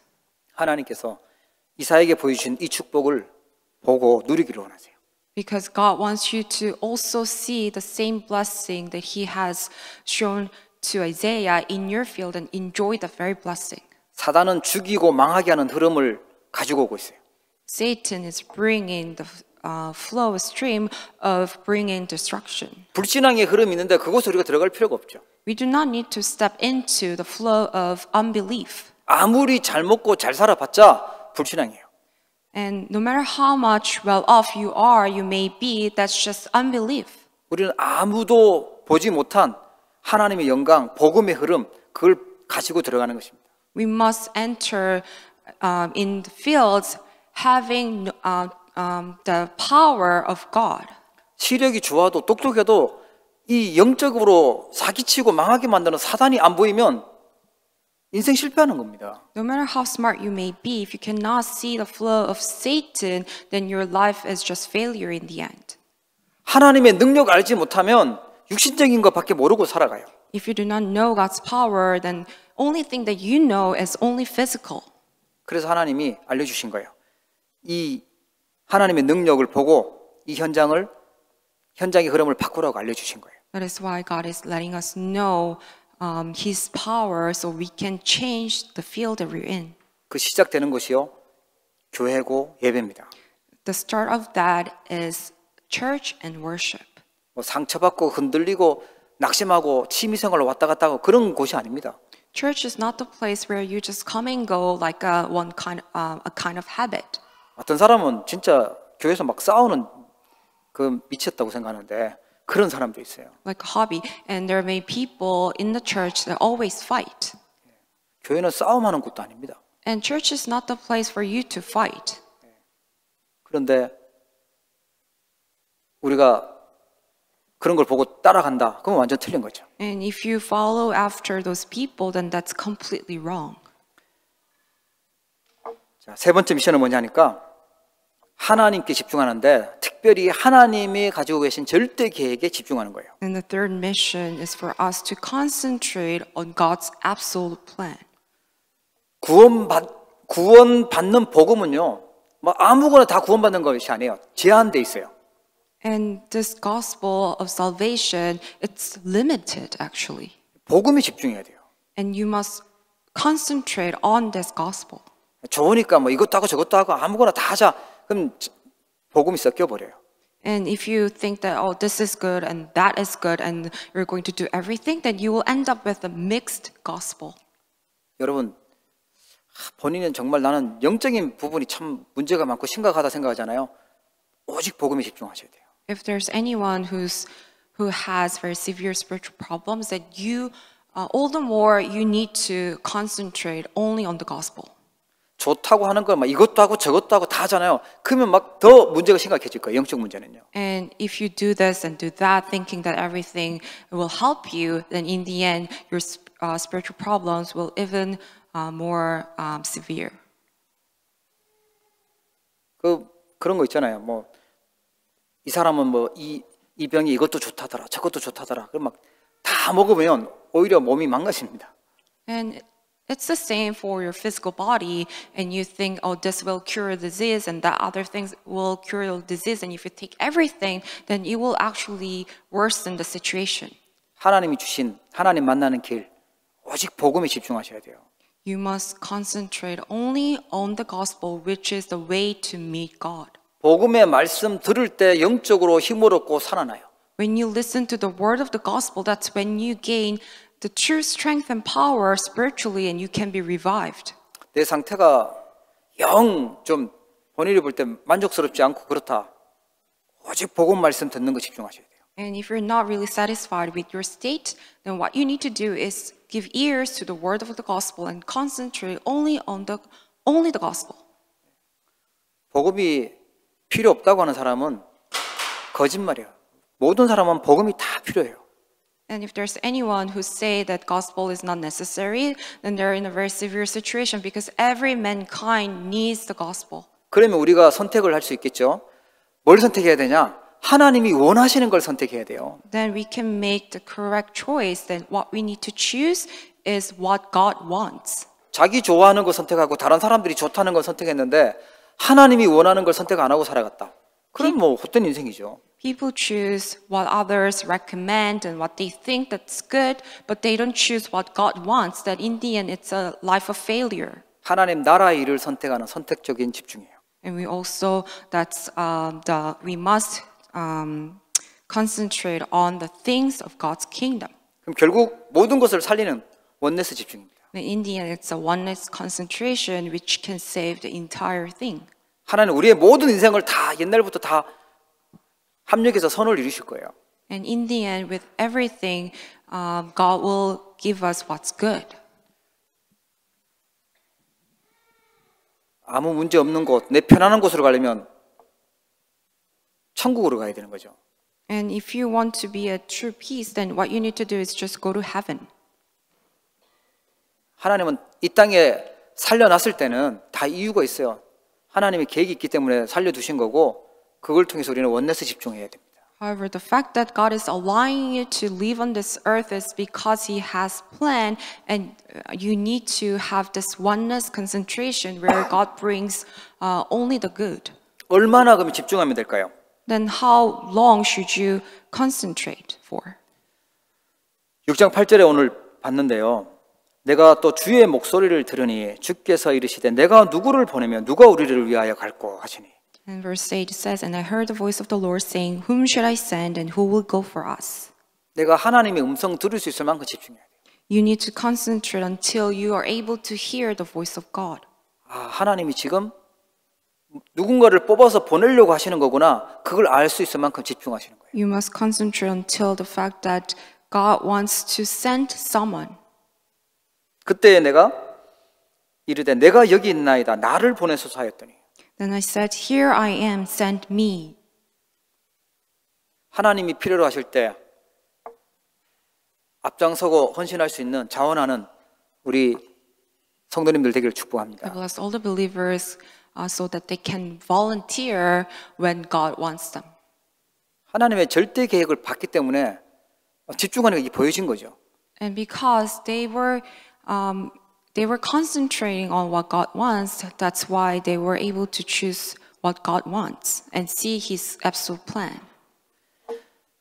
하나님께서 이사에게 보여주신 이 축복을 보고 누리기를 원하세요. Because God wants you to also see the same blessing that he has shown to Isaiah in your field and enjoy the very blessing. 사단은 죽이고 망하게 하는 흐름을 가지고 오고 있어요. Satan is bringing the flow stream of bringing destruction. 불신앙의 흐름이 있는데 그곳에 우리가 들어갈 필요가 없죠. We do not need to step into the flow of unbelief. 아무리 잘 먹고 잘 살아봤자 불신앙이에요. And no matter how much well off you are, you may be, that's just unbelief. 우리는 아무도 보지 못한 하나님의 영광, 복음의 흐름, 그걸 가지고 들어가는 것입니다. We must enter in the fields having the power of God. 시력이 좋아도 똑똑해도 이 영적으로 사기치고 망하게 만드는 사단이 안 보이면 인생 실패하는 겁니다. No matter how smart you may be, if you cannot see the flow of Satan, then your life is just failure in the end. 하나님의 능력을 알지 못하면 육신적인 것밖에 모르고 살아가요. If you do not know God's power, then only thing that you know is only physical. 그래서 하나님이 알려주신 거예요. 이 하나님의 능력을 보고 이 현장의 흐름을 바꾸라고 알려주신 거예요. That is why God is letting us know His power so we can change the field that we're in. 그 시작되는 것이요, 교회고 예배입니다. The start of that is church and worship. 뭐 상처받고 흔들리고 낙심하고 취미생활로 왔다 갔다 하고 그런 곳이 아닙니다. Church is not the place where you just come and go like a kind of habit. 어떤 사람은 진짜 교회에서 막 싸우는 그 미쳤다고 생각하는데 그런 사람도 있어요. Like a hobby. And there may be people in the church that always fight. 교회는 싸움하는 곳도 아닙니다. And church is not the place for you to fight. 그런데 우리가 그런 걸 보고 따라간다. 그건 완전 틀린 거죠. And if you follow after those people, then that's completely wrong. 자, 세 번째 미션은 뭐냐니까 하나님께 집중하는데 특별히 하나님이 가지고 계신 절대 계획에 집중하는 거예요. And the third mission is for us to concentrate on God's absolute plan. 구원받는 복음은요, 뭐 아무거나 다 구원받는 것이 아니에요. 제한돼 있어요. And this gospel of salvation, it's limited actually. 복음에 집중해야 돼요. And you must concentrate on this gospel. 좋으니까 뭐 이것도 하고 저것도 하고 아무거나 다 하자. 그럼 복음이 섞여버려요. And if you think that, oh, this is good and that is good and you're going to do everything, then you will end up with a mixed gospel. 여러분, 본인은 정말 나는 영적인 부분이 참 문제가 많고 심각하다 생각하잖아요. 오직 복음에 집중하셔야 돼요. If there's anyone who has very severe spiritual problems, that you, all the more you need to concentrate only on the gospel. 좋다고 하는 거 막 이것도 하고 저것도 하고 다 하잖아요. 그러면 막 더 문제가 심각해질 거예요. 영적 문제는요. And if you do this and do that, thinking that everything will help you, then in the end, your spiritual problems will even more severe. 그런 거 있잖아요. 뭐 이 사람은 뭐 이 병이 이것도 좋다더라, 저것도 좋다더라. 그럼 막 다 먹으면 오히려 몸이 망가집니다. And it's the same for your physical body, and you think, oh, this will cure disease, and that other things will cure the disease. And if you take everything, then it will actually worsen the situation. 하나님이 주신 하나님 만나는 길, 오직 복음에 집중하셔야 돼요. You must concentrate only on the gospel, which is the way to meet God. 복음의 말씀 들을 때 영적으로 힘을 얻고 살아나요. When you listen to the word of the gospel, that's when you gain the true strength and power spiritually, and you can be revived. 내 상태가 영 좀 본인이 볼 때 만족스럽지 않고 그렇다. 오직 복음 말씀 듣는 거 집중하셔야 돼요. And if you're not really satisfied with your state, then what you need to do is give ears to the word of the gospel and concentrate only on the gospel. 복음이 필요 없다고 하는 사람은 거짓말이에요. 모든 사람은 복음이 다 필요해요. And if there's anyone who say that gospel is not necessary, then they're in a very severe situation because every mankind needs the gospel. 그러면 우리가 선택을 할 수 있겠죠. 뭘 선택해야 되냐? 하나님이 원하시는 걸 선택해야 돼요. Then we can make the correct choice. Then what we need to choose is what God wants. 자기 좋아하는 거 선택하고 다른 사람들이 좋다는 걸 선택했는데 하나님이 원하는 걸 선택 안 하고 살아갔다. 그럼 뭐 헛된 인생이죠. People choose what others recommend and what they think that's good, but they don't choose what God wants. That in the end, it's a life of failure. 하나님 나라의 일을 선택하는 선택적인 집중이에요. And we also we must concentrate on the things of God's kingdom. 그럼 결국 모든 것을 살리는 원네스 집중입니다. And in the end, it's a oneness concentration which can save the entire thing. 하나님 우리의 모든 인생을 다 옛날부터 다 합력해서 선을 이루실 거예요. And in the end, with everything, God will give us what's good. 아무 문제 없는 곳, 내 편안한 곳으로 가려면 천국으로 가야 되는 거죠. And if you want to be at true peace, then what you need to do is just go to heaven. 하나님은 이 땅에 살려놨을 때는 다 이유가 있어요. 하나님의 계획이 있기 때문에 살려두신 거고 그걸 통해서 우리는 원네스 집중해야 됩니다. However, the fact that God is allowing you to live on this earth is because He has planned, and you need to have this oneness concentration where God brings only the good. 얼마나 그러면 집중하면 될까요? Then how long should you concentrate for? 6장 8절에 오늘 봤는데요. 내가 또 주의 목소리를 들으니 주께서 이르시되 내가 누구를 보내며 누가 우리를 위하여 갈꼬 하시니. And verse 8 says, And I heard the voice of the Lord saying, Whom should I send and who will go for us? 내가 하나님의 음성 들을 수 있을 만큼 집중해야 돼요. You need to concentrate until you are able to hear the voice of God. 아, 하나님이 지금 누군가를 뽑아서 보내려고 하시는 거구나. 그걸 알 수 있을 만큼 집중하시는 거예요. You must concentrate until the fact that God wants to send someone. 그때 내가 이르되 내가 여기 있나이다. 나를 보내소서 하였더니 Then I said, Here I am, send me. 하나님이 필요로 하실 때 앞장서고 헌신할 수 있는 자원하는 우리 성도님들 되기를 I 축복합니다. bless all the believers so that they can volunteer when God wants them. 하나님의 절대 계획을 봤기 때문에 집중하는 게 보여진 거죠. And because they were concentrating on what God wants, that's why they were able to choose what God wants and see His absolute plan.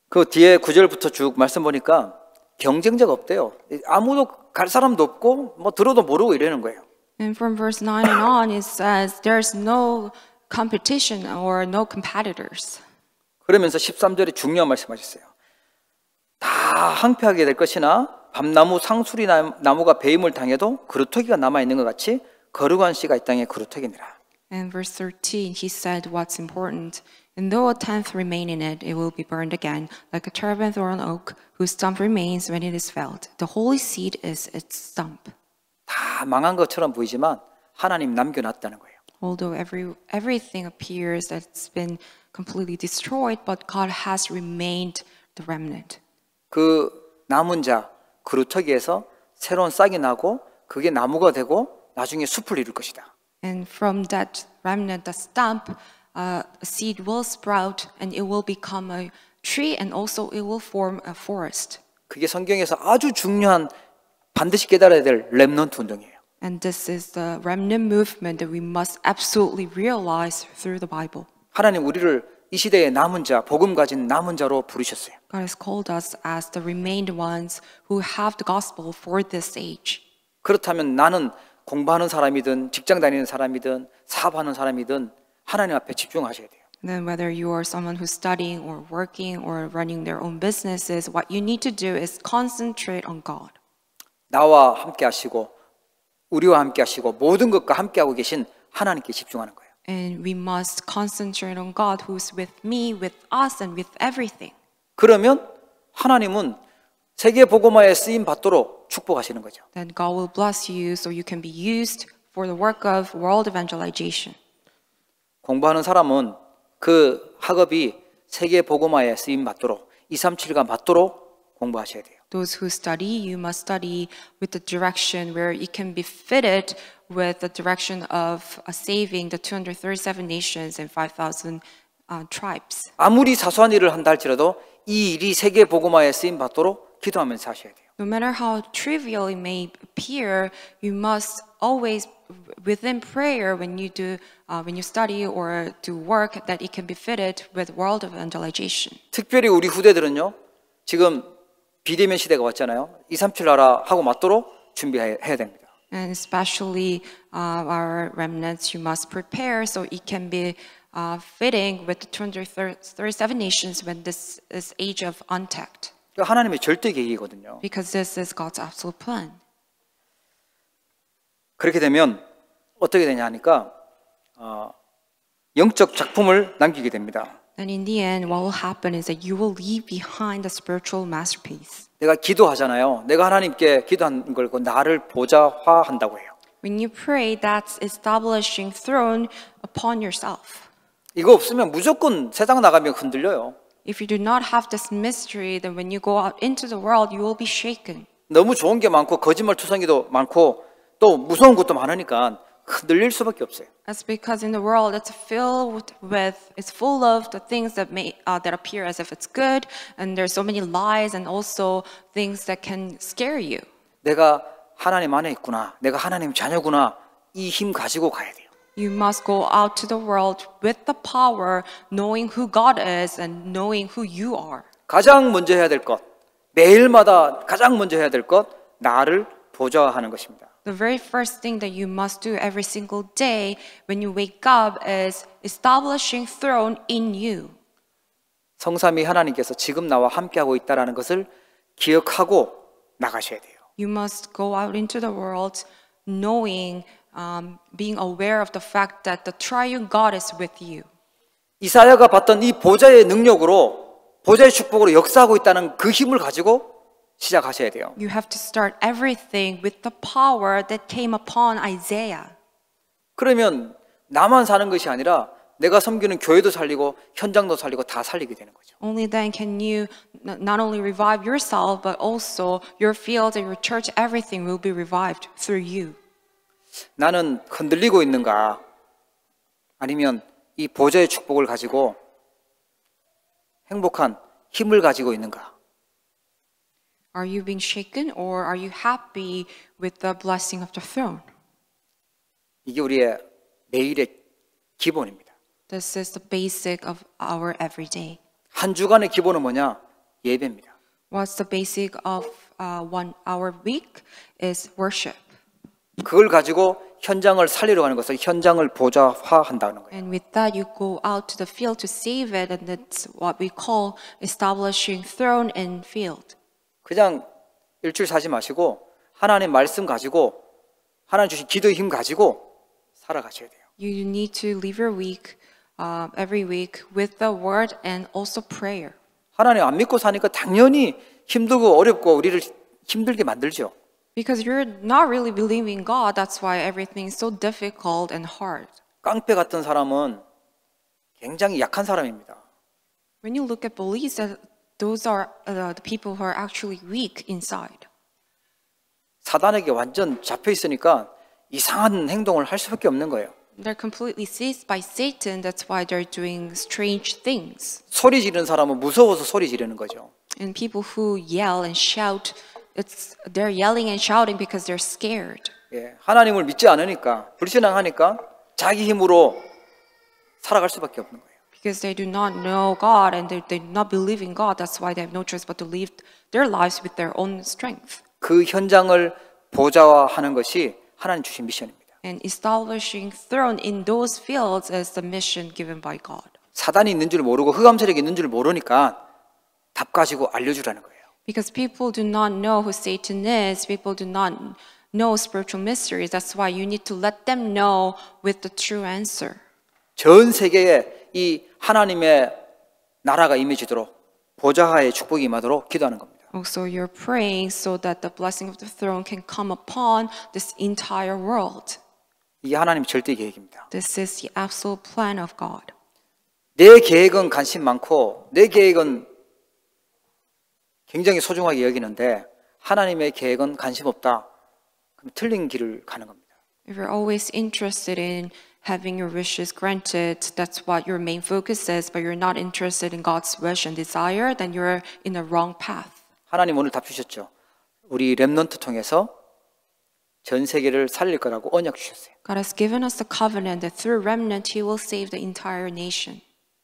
그 뒤에 9절부터 쭉 말씀 보니까 경쟁자가 없대요. 아무도 갈 사람도 없고 뭐 들어도 모르고 이러는 거예요. And from verse 9 and on, it says there's no competition or no competitors. 그러면서 13절에 중요한 말씀하셨어요. 다 항폐하게 될 것이나 밤나무 상수리 나무가 배임을 당해도 그루터기가 남아있는 것 같이 거룩한 씨가 이 땅에 그루터기니라. And verse 13, he said what's important. And though a tenth remain in it, it will be burned again, like a terebinth or an oak, whose stump remains when it is felled. The holy seed is its stump. 다 망한 것처럼 보이지만 하나님 남겨놨다는 거예요. Although everything appears that it's been completely destroyed, but God has remained the remnant. 그 남은 자 그루터기에서 새로운 싹이 나고 그게 나무가 되고 나중에 숲을 이룰 것이다. And from that remnant, the stump, a seed will sprout and it will become a tree and also it will form a forest. 그게 성경에서 아주 중요한 반드시 깨달아야 될 렘넌트 운동이에요. And this is the remnant movement that we must absolutely realize through the Bible. 하나님 우리를 이 시대의 남은 자, 복음 가진 남은 자로 부르셨어요. God has called us as the remained ones who have the gospel for this age. 그렇다면 나는 공부하는 사람이든 직장 다니는 사람이든 사업하는 사람이든 하나님 앞에 집중하셔야 돼요. And then whether you are someone who's studying or working or running their own businesses, what you need to do is concentrate on God. 나와 함께 하시고 우리와 함께 하시고 모든 것과 함께 하고 계신 하나님께 집중하는 거예요. And we must concentrate on God who's with me, with us, and with everything. 그러면 하나님은 세계 복음화에 쓰임 받도록 축복하시는 거죠. Then God will bless you so you can be used for the work of world evangelization. 공부하는 사람은 그 학업이 세계 복음화에 쓰임 받도록 237가 맞도록 공부하셔야 돼요. Those who study, you must study with the direction where it can be fitted with the direction of saving the 237 nations and 5,000 tribes. 아무리 사소한 일을 한다 할지라도 이 일이 세계 복음화에 쓰임 받도록 기도하면서 하셔야 돼요. No matter how trivial it may appear, you must always, within prayer, when you study or do work, that it can be fitted with world evangelization. 특별히 우리 후대들은요. 지금 비대면 시대가 왔잖아요. 237 나라 하고 맞도록 준비해야 됩니다. And especially our remnants, you must prepare so it can be fitting with the 237 nations when this is age of untact. 하나님의 절대 계획이거든요. Because this is God's absolute plan. 그렇게 되면 어떻게 되냐 하니까 영적 작품을 남기게 됩니다. And in the end, what will happen is that you will leave behind a spiritual masterpiece. 내가 기도하잖아요. 내가 하나님께 기도한 걸 나를 보좌화한다고 해요. When you pray, that's establishing throne upon yourself. 이거 없으면 무조건 세상 나가면 흔들려요. If you do not have this mystery, then when you go out into the world, you will be shaken. 너무 좋은 게 많고 거짓말 투성이도 많고 또 무서운 것도 많으니까 흔들릴 수밖에 없어요. That's because in the world it's full of the things that appear as if it's good, and there's so many lies and also things that can scare you. 내가 하나님 안에 있구나. 내가 하나님 자녀구나. 이 힘 가지고 가야 돼요. You must go out to the world with the power, knowing who God is and knowing who you are. 가장 먼저 해야 될 것, 매일마다 가장 먼저 해야 될 것, 나를 보좌하는 것입니다. The very first thing that you must do every single day when you wake up is establishing throne in you. 성삼위 하나님께서 지금 나와 함께하고 있다는 것을 기억하고 나가셔야 돼요. You must go out into the world knowing, being aware of the fact that the triune God is with you. 이사야가 받던 이 보좌의 능력으로 보좌의 축복으로 역사하고 있다는 그 힘을 가지고 시작하셔야 돼요. You have to start everything with the power that came upon Isaiah. 그러면 나만 사는 것이 아니라 내가 섬기는 교회도 살리고 현장도 살리고 다 살리게 되는 거죠. Only then can you not only revive yourself, but also your field and your church, everything will be revived through you. 나는 흔들리고 있는가? 아니면 이 보좌의 축복을 가지고 행복한 힘을 가지고 있는가? Are you being shaken or are you happy with the blessing of the throne? 이게 우리의 매일의 기본입니다. This is the basic of our everyday. 한 주간의 기본은 뭐냐? 예배입니다. What's the basic of our week is worship. 그걸 가지고 현장을 살리러 가는 것을 현장을 보좌화한다는 거예요. And with that, you go out to the field to save it, and that's what we call establishing throne in field. 그냥 일주일 사지 마시고 하나님 말씀 가지고 하나님 주신 기도의 힘 가지고 살아가셔야 돼요. You need to live your week, every week, with the word and also prayer. 하나님 안 믿고 사니까 당연히 힘들고 어렵고 우리를 힘들게 만들죠. Because you're not really believing God, that's why everything is so difficult and hard. 깡패 같은 사람은 굉장히 약한 사람입니다. When you look at beliefs, those are the people who are actually weak inside. 사단에게 완전 잡혀 있으니까 이상한 행동을 할 수밖에 없는 거예요. They're completely seized by Satan. That's why they're doing strange things. 소리 지르는 사람은 무서워서 소리 지르는 거죠. And people who yell and shout, they're yelling and shouting because they're scared. 예, 하나님을 믿지 않으니까 불신앙하니까 자기 힘으로 살아갈 수밖에 없는 거예요. Because they do not know God and they do not believe in God. That's why they have no choice but to live their lives with their own strength. 그 현장을 보좌화하는 것이 하나님 주신 미션입니다. And establishing throne in those fields is the mission given by God. 사단이 있는 줄 모르고 흑암 세력이 있는 줄 모르니까 답 가지고 알려주라는 거예요. Because people do not know who Satan is, people do not know spiritual mysteries. That's why you need to let them know with the true answer. 전 세계에 이 하나님의 나라가 임해지도록 보좌하의 축복이 임하도록 기도하는 겁니다. Also, you're praying so that the blessing of the throne can come upon this entire world. 이게 하나님의 절대 계획입니다. This is the absolute plan of God. 내 계획은 관심 많고 내 계획은 굉장히 소중하게 여기는데 하나님의 계획은 관심 없다. 그럼 틀린 길을 가는 겁니다. If you're always interested in having your wishes granted, that's what your main focus is, but you're not interested in God's wish and desire, then you're in the wrong path. 하나님 오늘 답 주셨죠. 우리 렘넌트 통해서 전 세계를 살릴 거라고 언약 주셨어요. God has given us the covenant that through remnant He will save the entire nation.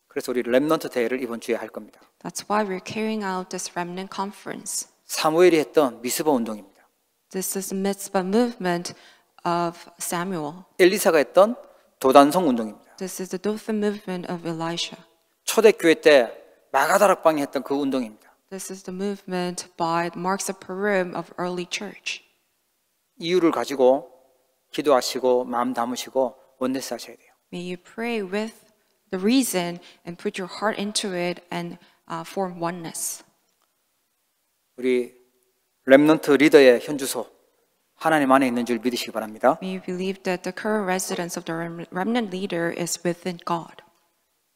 그래서 우리 렘넌트 대회를 이번 주에 할 겁니다. That's why we're carrying out this remnant conference. 사무엘이 했던 미스바 운동입니다. This is the mitzvah movement of Samuel. 엘리사가 했던 도단성 운동입니다. This is the Dothan movement of Elisha. 초대교회 때 마가다락방이 했던 그 운동입니다. This is the movement by Marks of Purim of early church. 이유를 가지고 기도하시고 마음 담으시고 원네스 하셔야 돼요. May you pray with the reason and put your heart into it and form oneness. 우리 렘넌트 리더의 현주소 하나님 안에 있는 줄 믿으시기 바랍니다. May you believe that the current residence of the remnant leader is within God.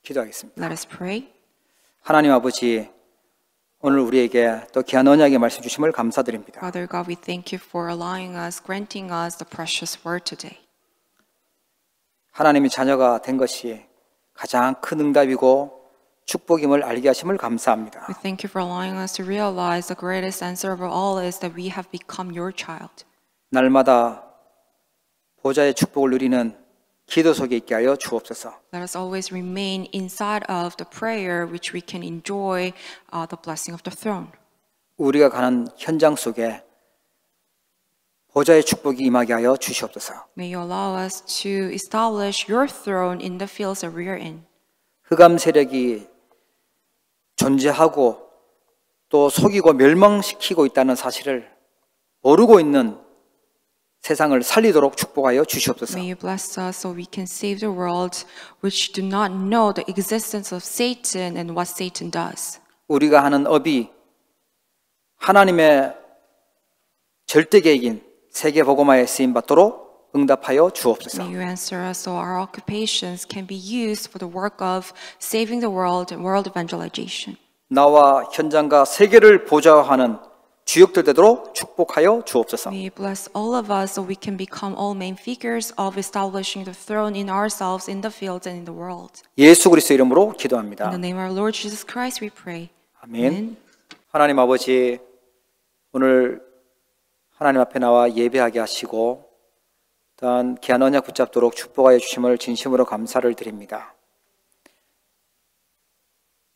기도하겠습니다. Let us pray. 하나님 아버지, 오늘 우리에게 또 귀한 언약의 말씀 주심을 감사드립니다. Father God, we thank you for allowing us, granting us the precious word today. 하나님의 자녀가 된 것이 가장 큰 응답이고 축복임을 알게 하심을 감사합니다. We thank you for allowing us to realize the greatest answer of all is that we have become your child. 날마다 보좌의 축복을 누리는 기도 속에 있게 하여 주옵소서. Let us always remain inside of the prayer which we can enjoy the blessing of the throne. 우리가 가는 현장 속에 보좌의 축복이 임하게 하여 주시옵소서. May you allow us to establish your throne in the fields that we are in. 흑암 세력이 존재하고 또 속이고 멸망시키고 있다는 사실을 모르고 있는 세상을 살리도록 축복하여 주시옵소서. May you bless us so we can save the world which do not know the existence of Satan and what Satan does. 우리가 하는 업이 하나님의 절대 계획인 세계 복음화에 쓰임 받도록 응답하여 주옵소서. May you answer us so our occupations can be used for the work of saving the world and world evangelization. 나와 현장과 세계를 보좌하는 주역들 되도록 축복하여 주옵소서. May you bless all of us so we can become all main figures of establishing the throne in ourselves, in the fields, and in the world. 예수 그리스도 이름으로 In 기도합니다. the name of our Lord Jesus Christ we pray. 아멘. 하나님 아버지, 오늘 하나님 앞에 나와 예배하게 하시고 또한 귀한 언약 붙잡도록 축복하여 주심을 진심으로 감사를 드립니다.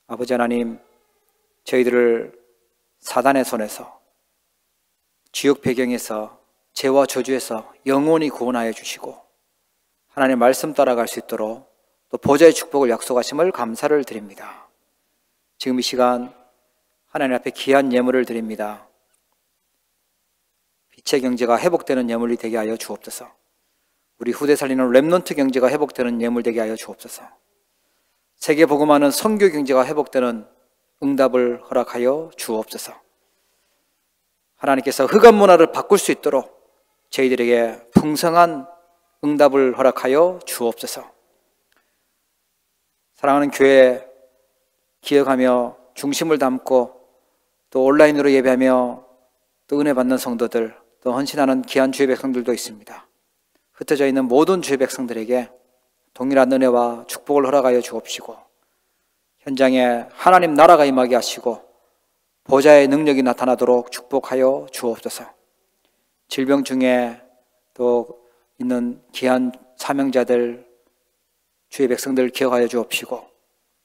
아버지 하나님, 저희들을 사단의 손에서 지옥 배경에서 죄와 저주에서 영원히 구원하여 주시고 하나님의 말씀 따라갈 수 있도록 또 보좌의 축복을 약속하심을 감사를 드립니다. 지금 이 시간 하나님 앞에 귀한 예물을 드립니다. 빛의 경제가 회복되는 예물이 되게 하여 주옵소서. 우리 후대 살리는 렘넌트 경제가 회복되는 예물 되게 하여 주옵소서. 세계 복음하는 선교 경제가 회복되는 응답을 허락하여 주옵소서. 하나님께서 흑암 문화를 바꿀 수 있도록 저희들에게 풍성한 응답을 허락하여 주옵소서. 사랑하는 교회 기억하며 중심을 담고 또 온라인으로 예배하며 또 은혜 받는 성도들, 또 헌신하는 귀한 주의 백성들도 있습니다. 흩어져 있는 모든 주의 백성들에게 동일한 은혜와 축복을 허락하여 주옵시고 현장에 하나님 나라가 임하게 하시고 보좌의 능력이 나타나도록 축복하여 주옵소서. 질병 중에 또 있는 귀한 사명자들, 주의 백성들 기억하여 주옵시고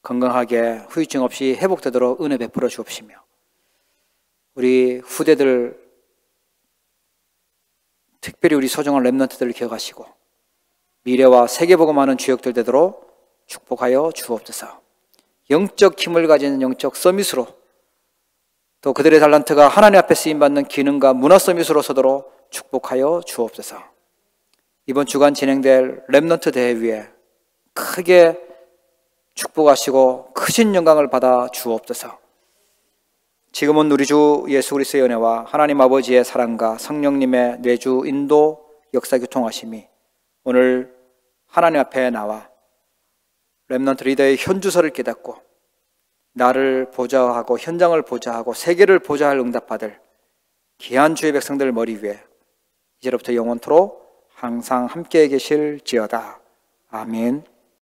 건강하게 후유증 없이 회복되도록 은혜 베풀어 주옵시며 우리 후대들, 특별히 우리 소중한 렘넌트들을 기억하시고 미래와 세계복음하는 주역들 되도록 축복하여 주옵소서. 영적 힘을 가진 영적 서밋으로 또 그들의 달란트가 하나님 앞에 쓰임받는 기능과 문화 서밋으로 서도록 축복하여 주옵소서. 이번 주간 진행될 렘넌트 대회 위에 크게 축복하시고 크신 영광을 받아 주옵소서. 지금은 우리 주 예수 그리스도의 은혜와 하나님 아버지의 사랑과 성령님의 내주 인도 역사 교통하심이 오늘 하나님 앞에 나와 렘넌트 리더의 현주소를 깨닫고 나를 보좌하고 현장을 보좌하고 세계를 보좌할 응답받을 귀한 주의 백성들 머리 위에 이제로부터 영원토록 항상 함께 계실지어다. 아멘.